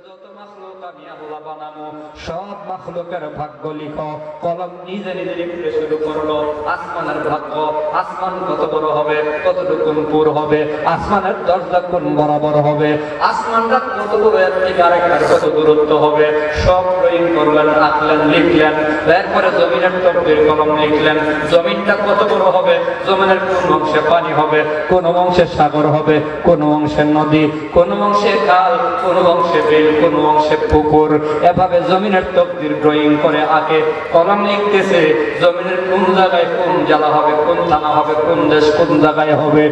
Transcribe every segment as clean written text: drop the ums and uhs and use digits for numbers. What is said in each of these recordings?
যত মাখলুক আমি আল্লাহ বানাবো সব মাখলুকের ভাগ্য লিখো। কলম নিজে নিজে লিখতে শুরু করলো আসমানের ভাগ্য, আসমান কত বড় হবে, কতটুকুন পুর হবে, আসমানের দরজা কোন বরাবর হবে, আসমানটা কত দূর এর থেকে আরেকটার কত দূরত্ব হবে, সব ড্রয়িং করলেন, আঁকলেন, লিখলেন। এরপরে জমিনের তকদির কলম লিখলেন, জমিনটা কত বড় হবে, জমিনের কোন অংশে পানি হবে, কোন অংশে সাগর হবে, কোন অংশে নদী, কোন অংশে খাল, কোন অংশে বিল, কোন অংশে পুকুর। এভাবে জমিনের তকদির ড্রয়িং করে আঁকে, কলম লিখতেছে জমিনের কোন জায়গায় কোন জেলা হবে, কোন থানা হবে, কোন দেশ কোন জায়গায় হবে।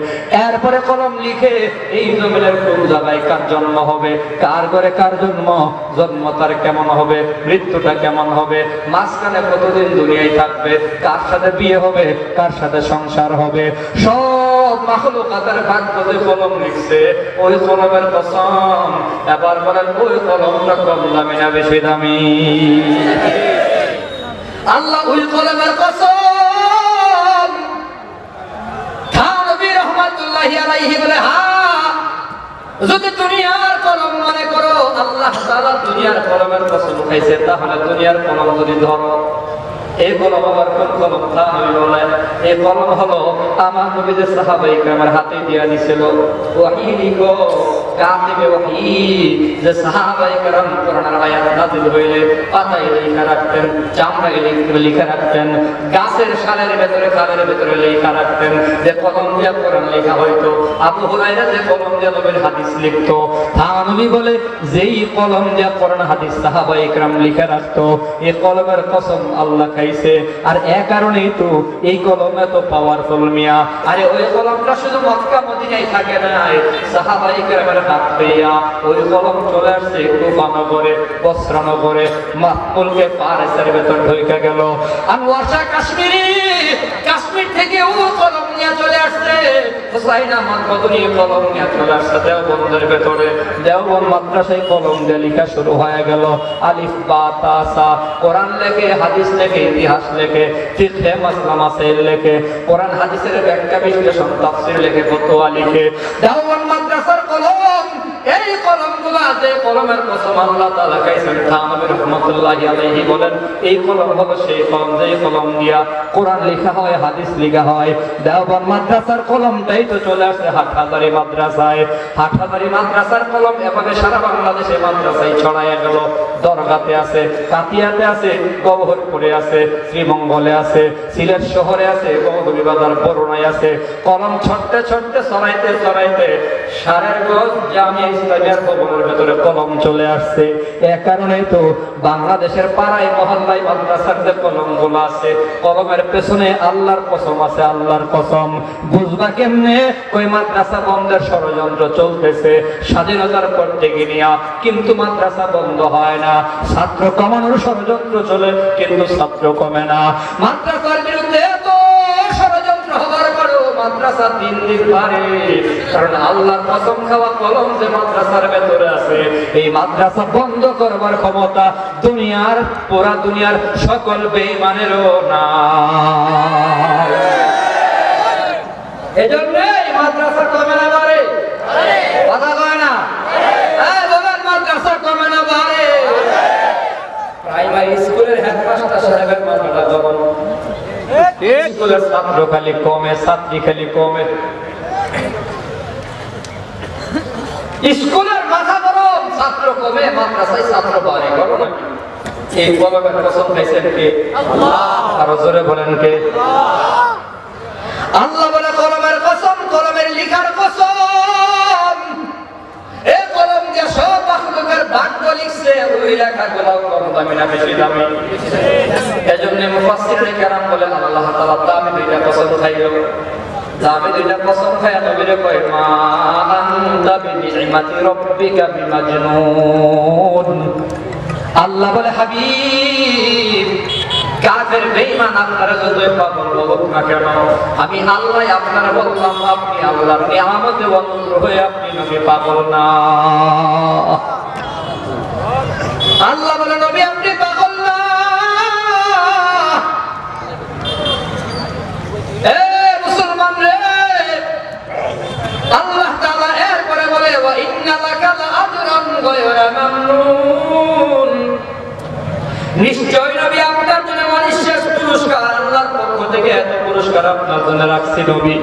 এরপরে কলম লিখে এই জমিনের কোন জায়গায় কার জন্ম হবে, কার ঘরে কার জন্ম, জন্ম তার কেমন হবে, মৃত্যুটা কেমন হবে, মাঝখানে কতদিন দুনিয়ায় থাকবে, কার সাথে বিয়ে হবে, কার সাথে সংসার হবে, সব মাখলুকাতের ভাগ্য যে কলম লিখছে ওই কলমের কসম। এবার বলেন ওই কলমটা কম দামি না বেশি দামি? আল্লাহ ওই কলমের কসম। থানবী রাহমাতুল্লাহি আলাইহি বলে, হ্যাঁ যদি দুনিয়ার কলম মনে করো আল্লাহ তাআলা দুনিয়ার কলমের কসম খাইছে, তাহলে দুনিয়ার কলম যদি ধরো, এই কলম আবার কোন কলম? থানবী বলেন এই কলম হলো আমার নবীদের সাহাবায়ে কেরামের হাতে দিয়া দিছিল। ওহী লিখো, কাতিবে ওহী যে সাহাবায়ে কেরাম কোরআনের আয়াত নাযিল হইলে পাতায় লেখা রাখতেন, চামড়ায় লেখা রাখতেন, গাছের শালের ভেতরে খালের ভেতরে লেখা রাখতেন। যে কলম দিয়ে কোরআন লেখা হইতো, আবু হুরায়রা যে কলম দিয়ে নবীর হাদিস লিখতো, থানবী বলে যেই কলম দিয়ে কোরআন হাদিস সাহাবায়ে কেরাম লিখা রাখতো, এই কলমের কসম আল্লাহ খাইছে। আর এ কারণেই তো এই কলম এত পাওয়ারফুল মিয়া। আরে ওই কলমটা শুধু মক্কা মদিনায় থাকে না, সাহাবায়ে কেরামের হাত পেয়া ওই কলম চলে আসছে কুফা নগরে, বসরা নগরে, মাহমুলকে পারেসের ভেতর ঢুকে গেল। আনোয়ার শাহ কাশ্মীরি কাশ্মীর থেকে ও কলম নিয়ে চলে আসছে, হুসাইন আহমদ মদনী কলম নিয়ে চলে আসছে দেওবন্দের ভেতরে। দেওবন্দ মাদ্রাসায় কলম দিয়ে লেখা শুরু হয়ে গেল, আলিফ বা তা সা। কোরআন লেখে, হাদিস লেখে, ইতিহাস লেখে, ফিকহে মাসলা মাসাইল লেখে, কোরআন হাদিসের ব্যাখ্যা বিশ্লেষণ তাফসীর লেখে, ফতোয়া লিখে। দেওবন্দ মাদ্রাসার কলম, এই কলমগুলো আছে কলমের কসম আল্লাহ তাআলা খাইছেন। থানবী রাহমাতুল্লাহি আলাইহি বলেন এই কলম হলো সেই কলম যে কলম দিয়া কোরআন লেখা হয়, হাদিস লেখা হয়। দেওবন্দ মাদ্রাসার কলমটাই তো চলে আসছে হাটহাজারী মাদ্রাসায়। হাটহাজারী মাদ্রাসার কলম এভাবে সারা বাংলাদেশে মাদ্রাসায় ছড়াইয়া গেল। দরগাতে আছে, কাতিয়াতে আছে, গওহরপুরে আছে, শ্রীমঙ্গলে আছে, সিলেট শহরে আছে, গৌহরী বাজার বরুণায় আছে। কলম ছড়তে ছড়তে ছড়াইতে ছড়াইতে সারেরগঞ্জ জামিয়া ইসলামিয়ার ভবনের ভেতরে কলম চলে আসছে। এ কারণেই তো বাংলাদেশের পাড়ায় মহল্লায় মাদ্রাসার যে কলমগুলো আছে, কলমের পেছনে আল্লাহর কসম আছে, আল্লাহর কসম। বুঝবা কেমনে? ওই মাদ্রাসা বন্ধের ষড়যন্ত্র চলতেছে স্বাধীনতার পর থেকে নিয়া, কিন্তু মাদ্রাসা বন্ধ হয় না। ছাত্র কমানোর ষড়যন্ত্র চলে, কিন্তু ছাত্র কমে না। মাদ্রাসার বিরুদ্ধে এত ষড়যন্ত্র হবার পরেও মাদ্রাসা দিন দিন বাড়ে, কারণ আল্লাহর কসম খাওয়া কলম যে মাদ্রাসার ভেতরে আছে, এই মাদ্রাসা বন্ধ করবার ক্ষমতা দুনিয়ার, পুরা দুনিয়ার সকল বেঈমানেরও না। এজন্য এই মাদ্রাসা কমে না বাড়ে, কথা কয় না? হ্যাঁ বলেন, মাদ্রাসা কমে না বাড়ে। প্রাইমারি স্কুলের হেডমাস্টার সাহেবের মাথাটা যখন স্কুলের ছাত্র খালি কমে, ছাত্রী খালি কমে, স্কুলের মাথা গরম, ছাত্র কমে, মাদ্রাসায় ছাত্র বাড়ে। এই কলমের কসম খাইছেন কে? আল্লাহ। আরো জোরে বলেন কে? আল্লাহ বলে কলমের কসম, কলমের লিখার কসম। এই কলম যে সব মাখলুকের ভাগ্য লিখছে, ওই লেখাগুলো কম দামি না বেশি দামি? এজন্য মুফাসসিরিনে কেরাম বলেন আল্লাহ তাআলা দামি দুইটা কসম খাইলো। দামি দুইটা কসম খায় নবীরে কয় মা আনতা বিনিমাতি রাব্বিকা বিমাজনুন। আল্লাহ বলে হাবিব, কাফের বেঈমান আপনারা যতই পাগল বলুক না কেন, আমি আল্লাহ আপনারা বললাম আপনি আল্লাহর নিয়ামতে বঞ্চিত হয়ে আপনি নবী পাগল না। আল্লাহ বলে নবী আপনি পাগল না। এ মুসলমান রে, আল্লাহ তাআলা এরপরে বলে ওয়া ইন্না লাকা লাআজরান গায়রা মামনুন। নিশ্চয় নবী আপনার জন্য অনিঃশেষ পুরস্কার, আল্লাহর পক্ষ থেকে এত পুরস্কার আপনার জন্য রাখছি নবী,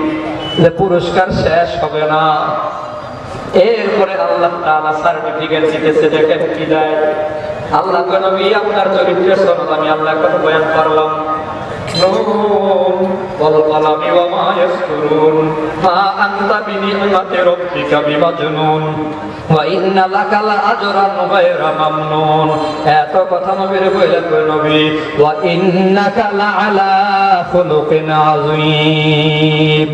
যে পুরস্কার শেষ হবে না। এরপরে আল্লাহ তাআলা সার্টিফিকেট দিতেছে, দেখেন কি দেয়। আল্লাহ নবী আপনার চরিত্রের সনদ আমি আল্লাহ কথা বয়ান করলাম। والقلم وما يسطرون ما أنت بنعمة ربك بمجنون وإن لك لأجرا غير ممنون। এত কথা নবীর বললেন নবী, وإنك لعلى خلق عظيم।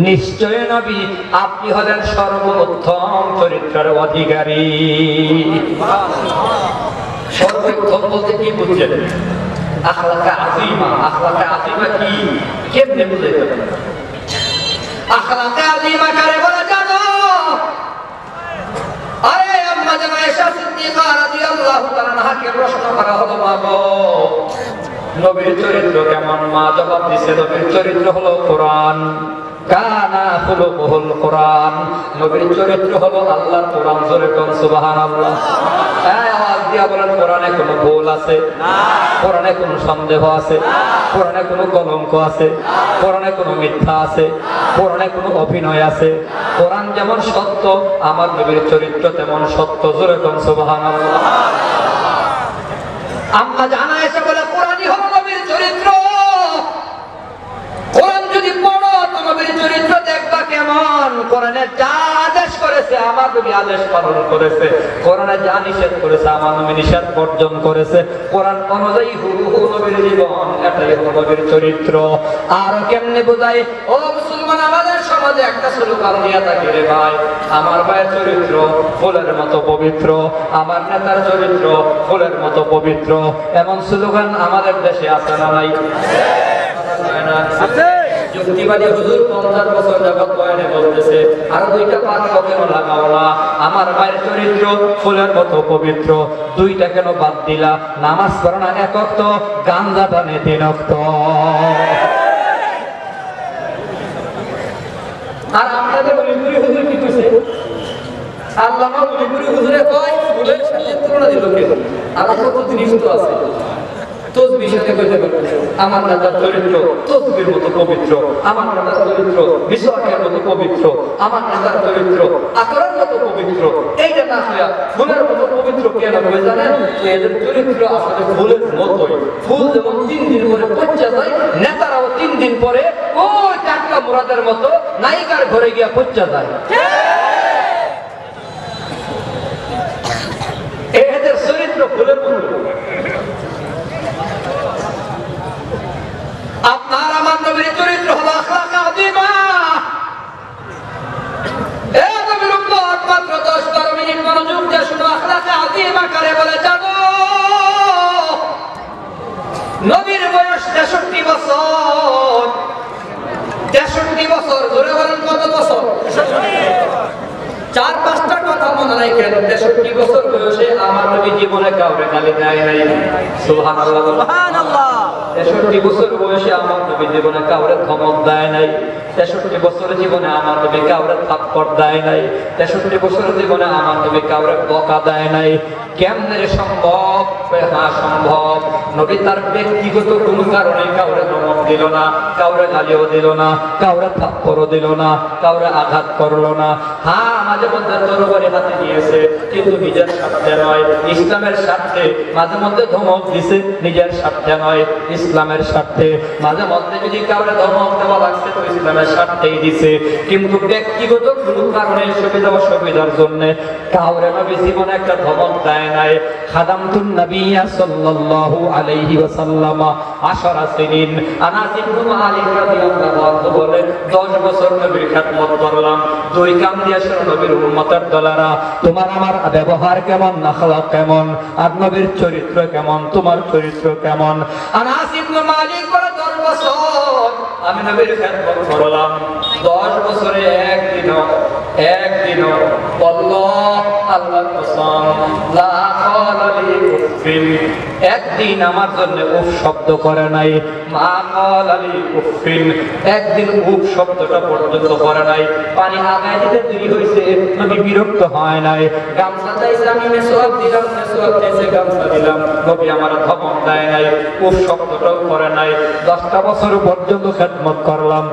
নিশ্চয় নবী আপনি হলেন সর্বোত্তম চরিত্রের অধিকারী। সর্বোত্তম বলতে কি বুঝছেন? আখলাকা আযীমা, আখলাকা আযীমা কি কেমনে বুঝাইতে পারেন? আখলাকা আযীমা কারে বলা জানো? আরে আম্মা জান আয়েশা সিদ্দিকা রাদিয়াল্লাহু তাআলা আনহাকে প্রশ্ন করা হলো, মা গো নবীর চরিত্র কেমন? মা জবাব দিয়েছে, নবীর চরিত্র হলো কোরআন। কানা খুলুকুল কোরআন, নবীর চরিত্র হলো আল্লাহর কোরআন। জোরে কোন সুবহানাল্লাহ। আওয়াজ দিয়া বলেন, কোরআনে কোনো ভুল আছে না, কোরআনে কোনো সন্দেহ আছে, কোরআনে কোনো কলঙ্ক আছে, কোরআনে কোনো মিথ্যা আছে, কোরআনে কোনো অভিনয় আছে। কোরআন যেমন সত্য, আমার নবীর চরিত্র তেমন সত্য। জোরে কোন সুবহানাল্লাহ। আম্মা জানা এসে বলে, কোরআনই হলো নবীর চরিত্র। কোরআন যদি পড়ো তো নবীর চরিত্র দেখবা কেমন। কোরআনে যা আদেশ করেছে আমার নবী আদেশ পালন করেছে, কোরআনে যা নিষেধ করেছে আমার নবী নিষেধ বর্জন করেছে। কোরআন অনুযায়ী হুবহু নবীর জীবন, এটাই হলো নবীর চরিত্র। আর কেমনে বোঝায়? ও মুসলমান, আমাদের সমাজে একটা স্লোগান দিয়া থাকে রে ভাই, আমার ভাইয়ের চরিত্র ফুলের মতো পবিত্র, আমার নেতার চরিত্র ফুলের মতো পবিত্র। এমন স্লোগান আমাদের দেশে আছে না নাই? যুক্তিবাদী হুজুর 50 বছর যাবত বয়ানে বলতেছে, আর দুইটা পাত্র কেন লাগাও না? আমার ভাইয়ের চরিত্র ফুলের মতো পবিত্র, দুইটা কেন বাদ দিলা? নামাজ পড়ো না এক ওয়াক্ত, গাঞ্জা টানে 3 ওয়াক্ত। আর আপনাদের অলিপুরি হুজুর কি কইছে? আল্লামা অলিপুরি হুজুরে কয় ফুলের সাথে তুলনা দিল কে? আর কত জিনিস তো আছে। তসবির সাথে কইতে পারবে, আমার নেতার চরিত্র তসবির মতো পবিত্র, আমার নেতার চরিত্র মিসওয়াকের মতো পবিত্র, আমার নেতার চরিত্র আতরের মতো পবিত্র। এইটা না হইয়া ফুলের মতো পবিত্র কেন হবে জানেন? এদের চরিত্র আসলে ফুলের মতোই। ফুল যেমন 3 দিন পরে পচে যায়, নেতারাও 3 দিন পরে ওই টাটকা মুরাদের মতো নায়িকার ঘরে গিয়া পচে যায়। এদের চরিত্র ফুলের মতো। আপনার আমার নবীর চরিত্র হলো আখলাকা আযীমা। এই নবীর উম্মত মাত্র 10-12 মিনিট মনোযোগ দিয়ে শুনো, আখলাকা আযীমা কারে বলে জানো? নবীর বয়স 63 বছর। 63 বছর, জোরে বলেন কত বছর? 4-5টা কথা মনে রাখেন। 63 বছর বয়সে আমার নবী জীবনে কাউরে গালি দেয় নাই। সুবহানাল্লাহ, সুবহানাল্লাহ। 63 বছর বয়সে আমার নবী জীবনে কাউরে ধমক দেয় নাই। 63 বছরের জীবনে আমার নবী কাউরে থাপ্পড় দেয় নাই। 63 বছরের জীবনে আমার নবী কাউরে বকা দেয় নাই। কেমনে সম্ভব? হ্যাঁ সম্ভব। নবী তার ব্যক্তিগত কোনো কারণে কাউরে ধমক দিল না, কাউরে গালিও দিল না, কাউরে থাপ্পড়ও দিল না, কাউরে আঘাত করলো না। হ্যাঁ মাঝে মধ্যে তরবারি হাতে নিয়েছে, কিন্তু নিজের স্বার্থে নয়, ইসলামের স্বার্থে। মাঝে মধ্যে ধমক দিছে, নিজের স্বার্থে নয়, ইসলামের স্বার্থে। মাঝে মধ্যে যদি কাউরে ধমক দেওয়া লাগছে তো ইসলামের স্বার্থেই দিছে, কিন্তু ব্যক্তিগত কোনো কারণে সুবিধা অসুবিধার জন্য কাউরে নবী জীবনে একটা ধমক দেয় নাই। খাদামতুন নবিয়্যা সাল্লাল্লাহু আলাইহি ওয়াসাল্লাম 10 সিনিন। আনাস ইবনে মালিক রাদিয়াল্লাহু আনহু বলেন 10 বছর নবীর খেদমত করলাম। 2 কাম দিয়ে শুনো নবীর উম্মতের দলেরা, তোমার আমার ব্যবহার কেমন, আখলাক কেমন, আর নবীর চরিত্র কেমন, তোমার চরিত্র কেমন। আনাস ইবনে মালিক বলে 10 বছর আমি নবীর খেদমত করলাম। 10 বছরে একদিনও আল্লাহ কসম লা ক্বালা লি উফিন, একদিন আমার জন্য উফ শব্দ করে নাই। মা ক্বালা লি উফিন, একদিন উফ শব্দটা পর্যন্ত করে নাই। পানি আগায় দিতে দেরি হয়েছে, নবী বিরক্ত হয় নাই। গামছা চাইছে, আমি মেসওয়াক দিলাম, মেসওয়াক চাইছে, গামছা দিলাম, নবী আমার ধমক দেয় নাই, উফ শব্দটাও করে নাই। 10টা বছর পর্যন্ত খেদমত করলাম,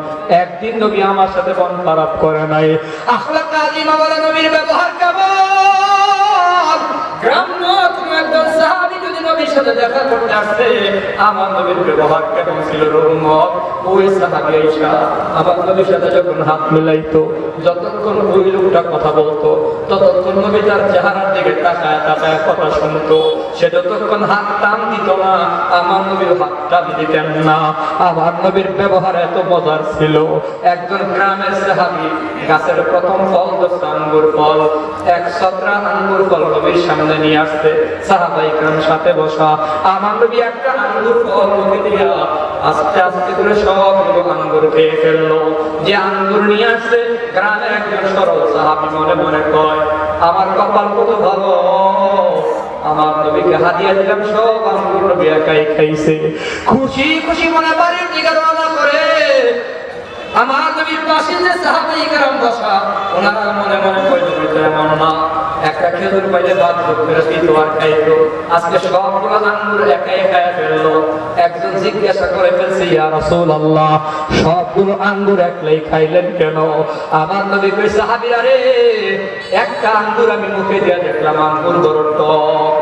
একদিন নবী আমার সাথে মন খারাপ করে নাই। আখলাক কাযিমা বলে নবীর ব্যবহার কেমন? গ্রাম্য তুমি একজন সাহাবী যদি নবীর সাথে দেখা করতে আসছে, আমার নবীর ব্যবহার কেমন ছিল? রহমত। ওই সাহাবী আয়েশা আমার নবীর সাথে যখন হাত মিলাইতো, যতক্ষণ ওই লোকটা কথা বলতো, ততক্ষণ নবী তার চেহারার দিকে তাকায় তাকায় কথা শুনতো। সে যতক্ষণ হাত টান দিত না, আমার নবীর হাত টান দিতেন না। আমার নবীর ব্যবহার এত মজার ছিল। একজন গ্রামের সাহাবী গাছের প্রথম ফল ধরছে, আঙ্গুর ফল। এক ছত্রা আঙ্গুর ফল নবীর সামনে নিয়ে আসছে, সাহাবায়ে কেরাম সাথে বসা। আমার নবী একটা আঙ্গুর ফল মুখে দিয়া আস্তে আস্তে করে সবগুলো আঙ্গুর খেয়ে ফেললো। যে আঙ্গুর নিয়ে আসছে, গ্রামের একজন সরল সাহাবী মনে মনে কয়, আমার কপাল কত ভালো, আমার নবীকে হাদিয়া দিলাম, সব আঙ্গুর নবী একাই খাইছে। খুশি খুশি মনে বাড়ির দিকে রওনা করে। আমার নবীর পাশে যে সাহাবায়ে কেরাম বসা, ওনারা মনে মনে কয়, নবী তো এমন না, একটা খেজুর পাইলে ভাত যোগ করে দিত আর খাইতো, আজকে সবগুলো আঙ্গুর একাই খাইয়া ফেললো। একজন জিজ্ঞাসা করে ফেলছে, ইয়া রাসূলুল্লাহ, সবগুলো আঙ্গুর একলাই খাইলেন কেন? আমার নবী কই, সাহাবীরা রে, একটা আঙ্গুর আমি মুখে দিয়ে দেখলাম, আঙ্গুর বড় টক।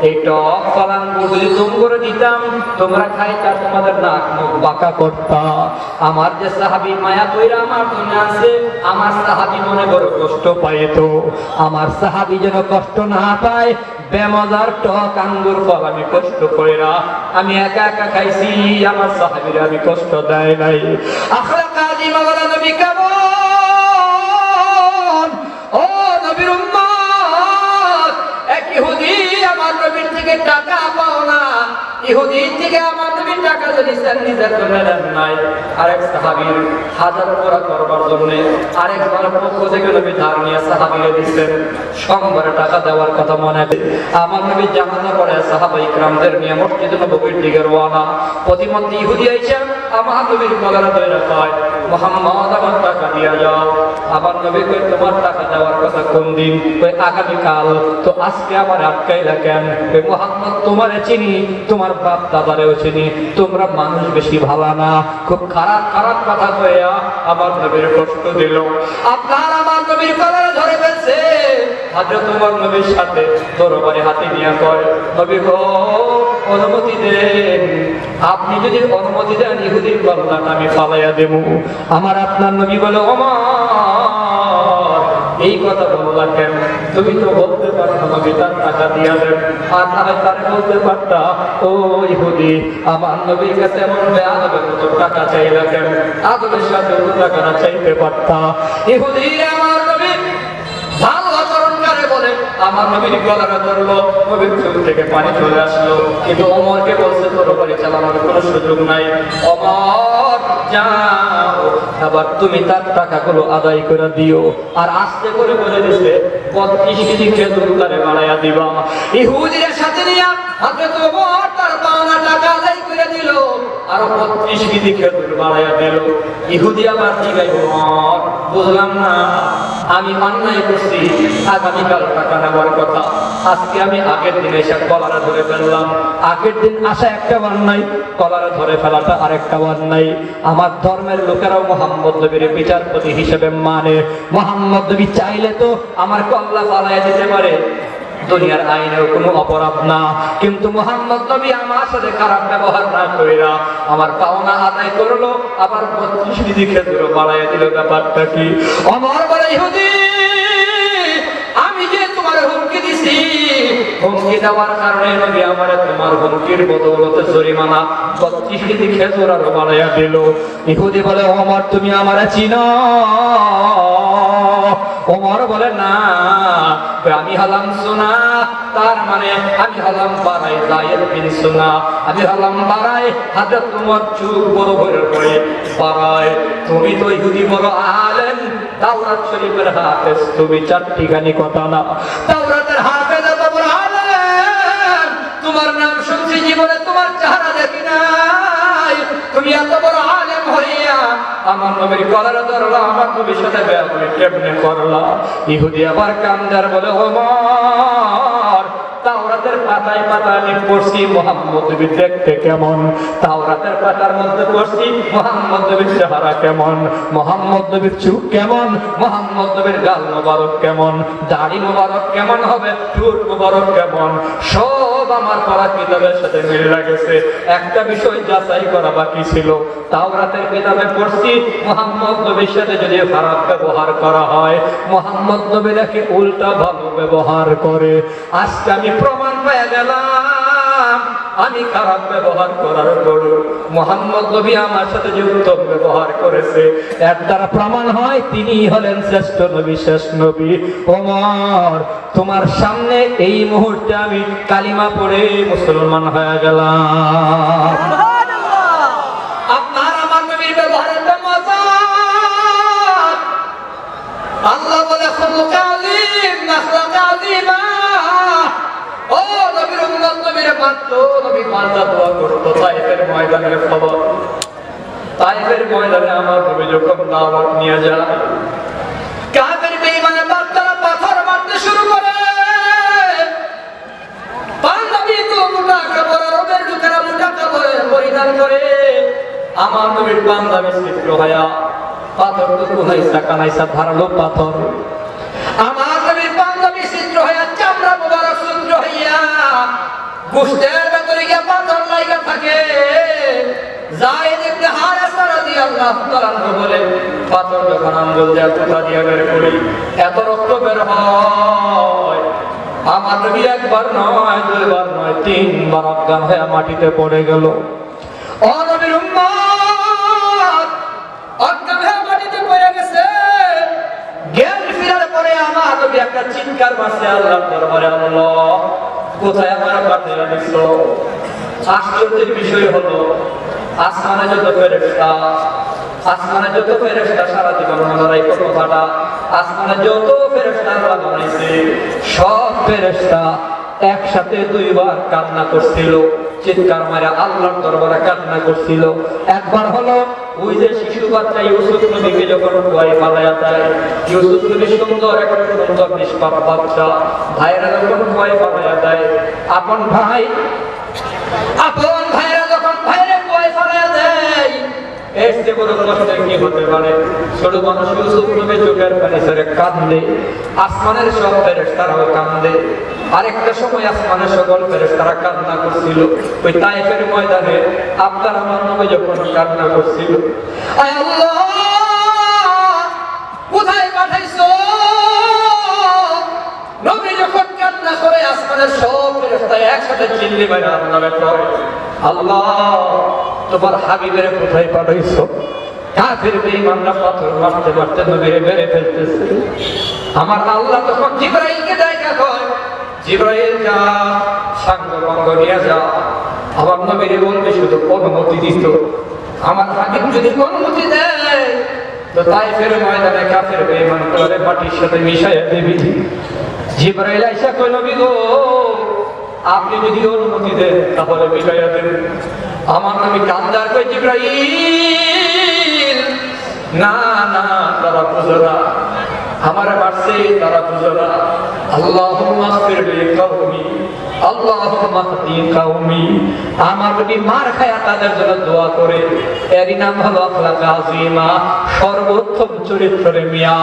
এই টক ফল আঙ্গুর যদি তোমরা দিতাম, তোমরা খাইতা, তোমাদের নাক মুখ বাঁকা করতা। আমার যে সাহাবী মায়া কইরা আমার জন্য আছে, আমার সাহাবী মনে বড় কষ্ট পাইতো। আমার সাহাবী যেন কষ্ট না পায়, বেমজার টক আঙ্গুর ফল আমি কষ্ট কইরা আমি একা একা খাইছি, আমার সাহাবীরা আমি কষ্ট দেয় নাই। আখলাক কাযিমা বলে নবী কেমন? ও নবীর উম্মত, এক ইহুদি আমার নবীর থেকে টাকা পাও না, ইহুদির থেকে আমার নবীর টাকা যদি নিজের জন্য নেন নাই, আরেক সাহাবীর হাজার পুরা করবার জন্য আরেকবার পক্ষ থেকে নবী ধার নিয়ে সাহাবীরে দিচ্ছেন। সোমবারে টাকা দেওয়ার কথা মনে নেই। আমার নবী জানাজা পড়ে সাহাবায়ে কেরামদের নিয়ে মসজিদে নববীর দিকে রওনা। প্রতিমধ্যে ইহুদি আইসা আমার নবীর গলায় ধরে কয়, মুহাম্মদ আমার টাকা দিয়া যাও। আমার নবী কই, তোমার টাকা দেওয়ার কথা কোন দিন? কই, আগামীকাল। তো আজকে আমার আটকাইলা কেন? কই, মুহাম্মদ তোমারে চিনি, তোমার বাপ দাদারেও চিনি, তোমরা মানুষ বেশি ভালো না। খুব খারাপ খারাপ কথা কইয়া আমার নবীর কষ্ট দিল। আপনার আমার নবীর গলায় ধরে ফেলছে। হযরত ওমর নবীর সাথে তরবারি হাতে নিয়ে কয়, নবী গো, অনুমতি দেন, আপনি যদি অনুমতি দেন ইহুদির গলাটা আমি ফালাইয়া দেব। আমার আপনার নবী বলে, ওমর, এই কথা বললা কেন? তুমি তো বলতে পারতো নবী তার টাকা দিয়া দেন, আর তাহলে তারে বলতে পারতা, ও ইহুদি, আমার নবীর কাছে এমন বেয়াদবের মতো টাকা চাইলা কেন? আদবের সাথে ও টাকাটা চাইতে পারতা। ইহুদি আমার নবী ভালো আচরণ করে বলে আমার নবীর গলাটা ধরলো, নবীর চোখ থেকে পানি চলে আসলো। কিন্তু ওমরকে বলছে, তরবারি চালানোর কোনো সুযোগ নাই, ওমর যাও, আবার তুমি তার টাকাগুলো আদায় করে দিও। আর আস্তে করে বলে দিছে, 32 কেজি খেজুর তারে বাড়াইয়া দিবা। ইহুদির সাথে নিয়া হযরত ওমর তার পাওনা টাকা আদায় করে দিল, আর 32 কেজি খেজুর বাড়াইয়া দিল। ইহুদি আবার জিগাইল, ওমর, বুঝলাম না, আমি অন্যায় করছি, আগামীকাল টাকা নেওয়ার কথা, আজকে আমি আগের দিন এসে কলারে ধরে ফেললাম। আগের দিন আসা একটা অন্যায়, কলারে ধরে ফেলাটা আরেকটা অন্যায়। আমার ধর্মের লোকেরাও মুহাম্মদ নবীর বিচারপতি হিসেবে মানে। মুহাম্মদ নবী চাইলে তো আমার কল্লা ফালাইয়া দিতে পারে, দুনিয়ার আইনেও কোনো অপরাধ না। কিন্তু মুহাম্মদ নবী আমার সাথে খারাপ ব্যবহার না কইরা আমার পাওনা আদায় করলো, আবার 32 কেজি খেজুর বাড়াইয়া দিল। ব্যাপারটা কি? ওমর বলে, ইহুদি, আমি যে তোমার হুমকি দিছি, হুমকি দেওয়ার কারণে নবী আমারে তোমার হুমকির বদৌলতে জরিমানা 32 কেজি খেজুর আরো বাড়াইয়া দিল। ইহুদি বলে, ওমর, তুমি আমারে চিনো? ওমর বলে, না, আমি হলাম সোনা, তার মানে আমি হলাম বারাই যায়েদ বিন সোনা, আমি হলাম বারাই। হযরত ওমর চুপ বড় বড় করে বারাই, তুমি তো ইহুদি বড় আলেম, তাওরাত শরীফের হাফেজ, তুমি চারটিখানি কথা না। তাওরাতের হাফেজ এত বড় আলেম, তোমার তুমি এত বড় আলেম হইয়া আমার নবীর কলার ধরলা, আমার নবীর সাথে বেয়াদবি কেমনে করলা? ইহুদি আবার কান্দার বলে, ওমর তাওরাতের পাতায় পাতায় আমি পড়ছি মুহাম্মদ নবী দেখতে কেমন, তাওরাতের পাতার মধ্যে পড়ছি মুহাম্মদ নবীর চেহারা কেমন, মুহাম্মদ নবীর চুখ কেমন, মুহাম্মদ নবীর গাল মোবারক কেমন, দাড়ি মোবারক কেমন হবে, চুল মোবারক কেমন, সব আমার পড়া কিতাবের সাথে মিল লাগেছে। একটা বিষয় যাচাই করা বাকি ছিল, তাওরাতের কিতাবে পড়ছি মুহাম্মদ নবীর সাথে যদি খারাপ ব্যবহার করা হয়, মুহাম্মদ নবী নাকি উল্টা ভালো ব্যবহার করে। আজকে আমি প্রমাণ পেয়ে গেলাম, আমি খারাপ ব্যবহার করার পর মুহাম্মদ নবী আমার সাথে যে উত্তম ব্যবহার করেছে, এর দ্বারা প্রমাণ হয় তিনি হলেন শ্রেষ্ঠ নবী, শেষ নবী। ওমর তোমার সামনে এই মুহূর্তে আমি কালিমা পড়ে মুসলমান হয়ে গেলাম। আপনার আমার নবীর ব্যবহারের মজা। আল্লাহ বলে খুলুকা আযীম নাখলাকা আযীমা। ও নবীর উম্মত নবীর মানতো, নবী মানতা দোয়া করতো তায়েফের ময়দানের খবর। তায়েফের ময়দানে আমার নবী যখন দাওয়াত নিয়ে যায়, কাফের বেঈমানের বাচ্চারা পাথর মারতে শুরু করে। পাঞ্জাবি তো মোটা কাপড়, রোদের লোকেরা মোটা কাপড় পরিধান করে। আমার নবীর পাঞ্জাবি ছিদ্র হয়া পাথর তো কুনাইসা কানাইসা ধারালো পাথর। আমার নবীর পাঞ্জাবি ছিদ্র হয়া চামড়া মোবারক ছিদ্র হইয়া গোশতের ভেতরে গিয়া পাথর লাগা থাকে। যায়েদ ইবনে হারেসা রাদিয়াল্লাহু তাআলা বলে, পাথর যখন আঙ্গুল দিয়ে কোথা দিয়ে বের করি এত রক্ত বের হয়। আমার নবী একবার নয়, দুইবার নয়, তিনবার অজ্ঞান হয়ে মাটিতে পড়ে গেল। ও নবীর উম্মত অজ্ঞান হয়ে মাটিতে পড়ে গেছে। জ্ঞান ফিরার পরে আমার নবী একটা চিৎকার মারছে আল্লাহর দরবারে, আল্লাহ কোথায় আমার পাঠিয়ে দিছো? আশ্চর্যের বিষয় হলো আসমানে যত ফেরেশতা, আসমানে যত ফেরেশতা সারা জীবন লড়াই করতে পারা, আসমানে যত ফেরেশতা আল্লাহ বানাইছে সব ফেরেশতা একসাথে দুইবার কান্না করছিল, চিৎকার মারে আল্লাহর দরবারে কান্না করছিল। একবার হলো ওই যে শিশু বাচ্চা ইউসুফ নবীকে যখন কুয়ায় পালায়া যায়, ইউসুফ নবী সুন্দর একটা সুন্দর নিষ্পাপ বাচ্চা, ভাইরা যখন কুয়ায় পালায়া যায়, আপন ভাইরা যখন ভাইরে কুয়ায় পালায়া দেয়, এর চেয়ে বড় কষ্ট কি হতে পারে? ছোট মানুষ ইউসুফ নবী চোখের পানি ছেড়ে কাঁদলে, আসমানের সব ফেরেশতারাও কাঁদে। আরেকটা সময় আসমানের সকল ফেরেশতারা কান্না করছিল ওই তায়েফের ময়দানে। আপনার আমার নবী যখন কান্না করছিল, আয় আল্লাহ কোথায় পাঠাইছো? নবী যখন কান্না করে আসমানের সব ফেরেশতা একসাথে চিল্লি মেরে আল্লাহকে কয়, আল্লাহ তোমার হাবিবের কোথায় পাঠাইছো? কাফের বেঈমানরা পাথর মারতে মারতে নবীরে মেরে ফেলতেছে। আমার আল্লাহ তখন জিবরাইলকে ডাইকা কয়, জিবরাইল যা সাঙ্গ ভঙ্গ নিয়ে যা, আমার নবীরে বলবে শুধু অনুমতি দিত। আমার হাবিব যদি অনুমতি দেয় তো তায়েফের ময়দানে কাফের বেঈমান করে মাটির সাথে মিশাইয়া দিবি। জিবরাইল আইসা কই, নবী গো আপনি যদি অনুমতি দেন তাহলে মিশাইয়া দেন। আমার নবী কান্দার কই, জিবরাইল না না, তারা বুঝো না, আমার মারছে তারা বুঝো না। আল্লাহুম্মা আগফির লিকাওমি, আল্লাহুম্মা হদি কাওমি। আমার নবী মার খায়া তাদের জন্য দোয়া করে, এরই নাম হলো আখলাক আযীমা, সর্বোত্তম চরিত্রের মিয়া।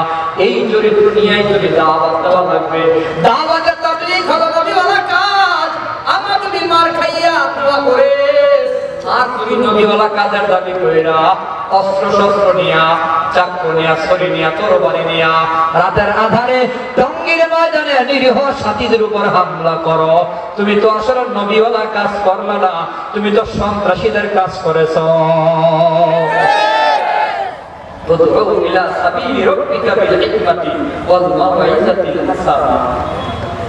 এই চরিত্র নিয়েই যদি দাওয়াত দেওয়া লাগবে, দাওয়াতের তাবলীগ হলো নবীওয়ালা কাজ। আমার নবী মার খাইয়া দোয়া করে, আর তুমি নবীওয়ালা কাজের দাবি কইরা অস্ত্র শস্ত্র নিয়া, চাকু নিয়া, ছড়ি নিয়া, তরবারি নিয়া রাতের আধারে টঙ্গীর ময়দানে নিরীহ সাথীদের উপর হামলা করো, তুমি তো আসলে নবীওয়ালা কাজ করলে না, তুমি তো সন্ত্রাসীদের কাজ করেছ। উদউ ইলা সাবিলি রাব্বিকা বিল হিকমাতি ওয়াল মাউইযাতিল হাসানা।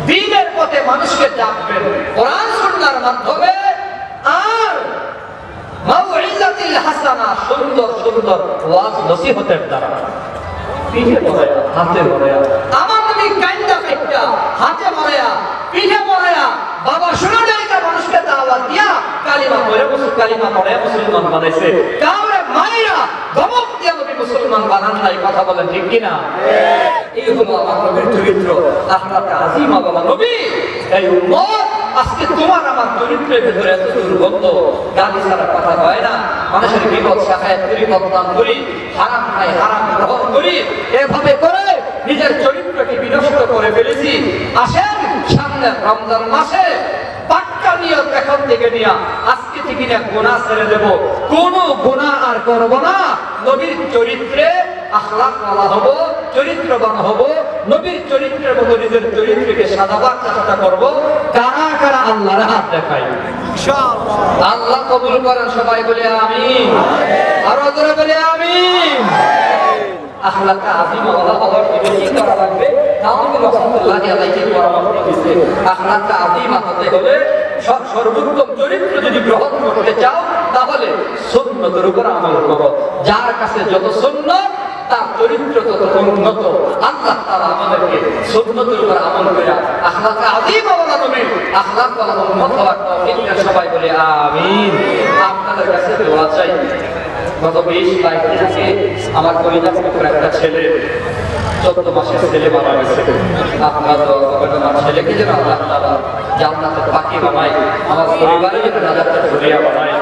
দ্বীনের পথে মানুষকে ডাকবেন কোরআন সুন্নাহর মাধ্যমে, আর মাউইযাতিল হাসানা সুন্দর সুন্দর ওয়াজ নসিহতের দ্বারা। পিঠে পড়ায়া, হাতে পড়ায়া, আমার নবী কাইন্দা কাইন্দা হাতে পড়ায়া, পিঠে পড়ায়া, বাবা শুনে নাই মানুষকে দাওয়াত দিয়া কালিমা পড়ে মুসলমান কালিমা পড়ে মুসলমান বানাইছে, কাউরে মাইরা ধমক দিয়ে নবী মুসলমান বানান নাই। কথা বলেন ঠিক কিনা? এই হলো আমার নবীর চরিত্র, আখলাকে আজিমা বলা নবী। এই উম্মত আজকে তোমার আমার চরিত্রের ভিতরে এত দুর্গন্ধ, গালি ছাড়া কথা হয় না, মানুষের বিপদ শাখায় পরিবর্তন করি, হারাম খাই, হারাম গ্রহণ করি, এভাবে করে নিজের চরিত্রকে বিনষ্ট করে ফেলেছি। আসেন সামনে রমজান মাসে পাক্কা নিয়ত এখন থেকে নিয়া আজকে থেকে নিয়ে গুনাহ ছেড়ে দেব, কোনো গুনাহ আর করব না। নবীর চরিত্রে আখলাক ওয়ালা হব, চরিত্রবান হব, নবীর চরিত্রের মতো নিজের চরিত্রকে সাজাবার চেষ্টা করব। কারা কারা আল্লাহর হাত দেখাই ইনশাআল্লাহ। আল্লাহ কবুল করেন, সবাই বলে আমিন, আরো জোরে বলে আমিন। আখলাকে আজিমা ওয়ালা হওয়ার জন্য কি করা লাগবে? নবী রাসূলুল্লাহ আলাইহি পরামর্শ দিয়েছে, আখলাকে আজিমা হতে হলে সর্বোত্তম চরিত্র যদি গ্রহণ করতে চাও তাহলে সুন্নতের উপর আমল করো। যার কাছে যত সুন্নত তার চরিত্র তত উন্নত। আল্লাহ তাআলা আমাদেরকে সুন্নতের উপর আমল করে আখলাকে আজিমা ওয়ালা নবীর আখলাক ওয়ালা উম্মত হওয়ার তৌফিক দেন, সবাই বলে আমিন। আপনাদের কাছে দোয়া চাই। গত 20-22 দিন থেকে আমার পরিবার পুত্র একটা ছেলে 14 মাসের ছেলে মারা গেছে। আপনারা দোয়া করবেন আমার ছেলেকে যেন আল্লাহ তাআলা জান্নাতের পাখি বানায়, আমার পরিবারে যেন নাজাতের জরিয়া বানায়।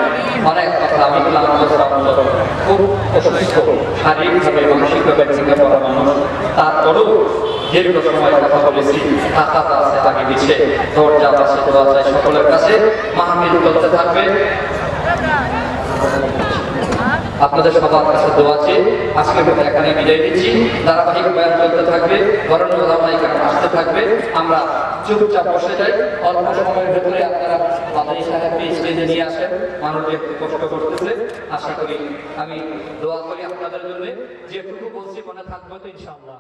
অনেক কথা আমি ক্লান্ত, খুব অসুস্থ, শারীরিকভাবে মানসিকভাবে ভেঙে পড়া মানুষ, তারপরেও দীর্ঘ সময় কথা বলেছি, টাকাটা আছে আগে পিছিয়ে, দরজা আছে, দোয়া চাই সকলের কাছে। মাহফিল চলতে থাকবে, আপনাদের সবার কাছে দোয়া চেয়ে আজকের মতো এখানে বিদায় দিচ্ছি। ধারাবাহিক বয়ান চলতে থাকবে, বরণ ওলামায়ে কেরাম আসতে থাকবে, আমরা চুপচাপ বসে যাই। অল্প সময়ের ভেতরে আপনারা মাদানী সাহেবকে স্টেজে নিয়ে আসেন, মানুষ একটু কষ্ট করতেছে। আশা করি, আমি দোয়া করি আপনাদের জন্য, যেটুকু বলছি মনে থাকবে তো ইনশাআল্লাহ।